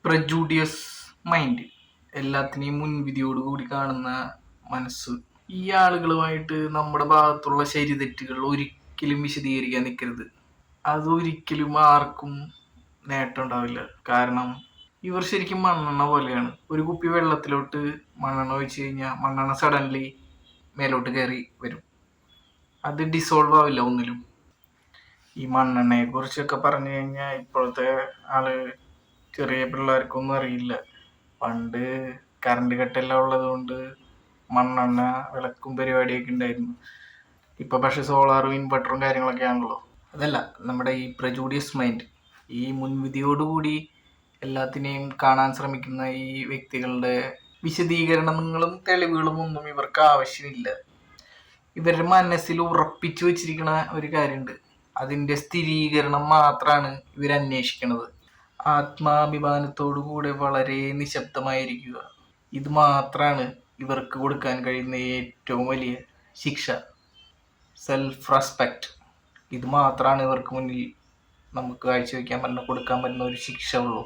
പ്രജൂഡിയസ് mind, എല്ലാത്തിനെയും മുൻവിധിയോടുകൂടി കാണുന്ന മനസ്സ്. ഈ ആളുകളുമായിട്ട് നമ്മുടെ ഭാഗത്തുള്ള ശരിതെറ്റുകൾ ഒരിക്കലും വിശദീകരിക്കാൻ നിൽക്കരുത്. അതൊരിക്കലും ആർക്കും നേട്ടം ഉണ്ടാവില്ല. കാരണം ഇവർ ശരിക്കും മണ്ണെണ്ണ പോലെയാണ്. ഒരു കുപ്പി വെള്ളത്തിലോട്ട് മണ്ണെണ്ണ ഒഴിച്ചു കഴിഞ്ഞാൽ മണ്ണെണ്ണ സഡൻലി മേലോട്ട് കയറി വരും. അത് ഡിസോൾവ് ആവില്ല ഒന്നിലും. ഈ മണ്ണെണ്ണയെ കുറിച്ചൊക്കെ പറഞ്ഞു കഴിഞ്ഞാൽ ഇപ്പോഴത്തെ ആള് ചെറിയ പിള്ളേർക്കൊന്നും അറിയില്ല. പണ്ട് കറണ്ട് കട്ടെല്ലാം ഉള്ളത് കൊണ്ട് മണ്ണെണ്ണ വിളക്കും പരിപാടിയൊക്കെ ഉണ്ടായിരുന്നു. ഇപ്പൊ പക്ഷെ സോളാറും ഇൻവെർട്ടറും കാര്യങ്ങളൊക്കെ ആണല്ലോ. അതല്ല, നമ്മുടെ ഈ പ്രജൂഡിയസ് മൈൻഡ്, ഈ മുൻവിധിയോടുകൂടി എല്ലാത്തിനെയും കാണാൻ ശ്രമിക്കുന്ന ഈ വ്യക്തികളുടെ വിശദീകരണങ്ങളും തെളിവുകളും ഒന്നും ഇവർക്ക് ആവശ്യമില്ല. ഇവരുടെ മനസ്സിൽ ഉറപ്പിച്ചു വെച്ചിരിക്കുന്ന ഒരു കാര്യമുണ്ട്, അതിൻ്റെ സ്ഥിരീകരണം മാത്രമാണ് ഇവർ അന്വേഷിക്കുന്നത്. ആത്മാഭിമാനത്തോടുകൂടെ വളരെ നിശബ്ദമായിരിക്കുക, ഇത് മാത്രമാണ് ഇവർക്ക് കൊടുക്കാൻ കഴിയുന്ന ഏറ്റവും വലിയ ശിക്ഷ. സെൽഫ് റെസ്പെക്റ്റ്, ഇത് മാത്രമാണ് ഇവർക്ക് മുന്നിൽ നമുക്ക് കാഴ്ചവെക്കാൻ പറ്റുന്ന, കൊടുക്കാൻ പറ്റുന്ന ഒരു ശിക്ഷ ഉള്ളൂ.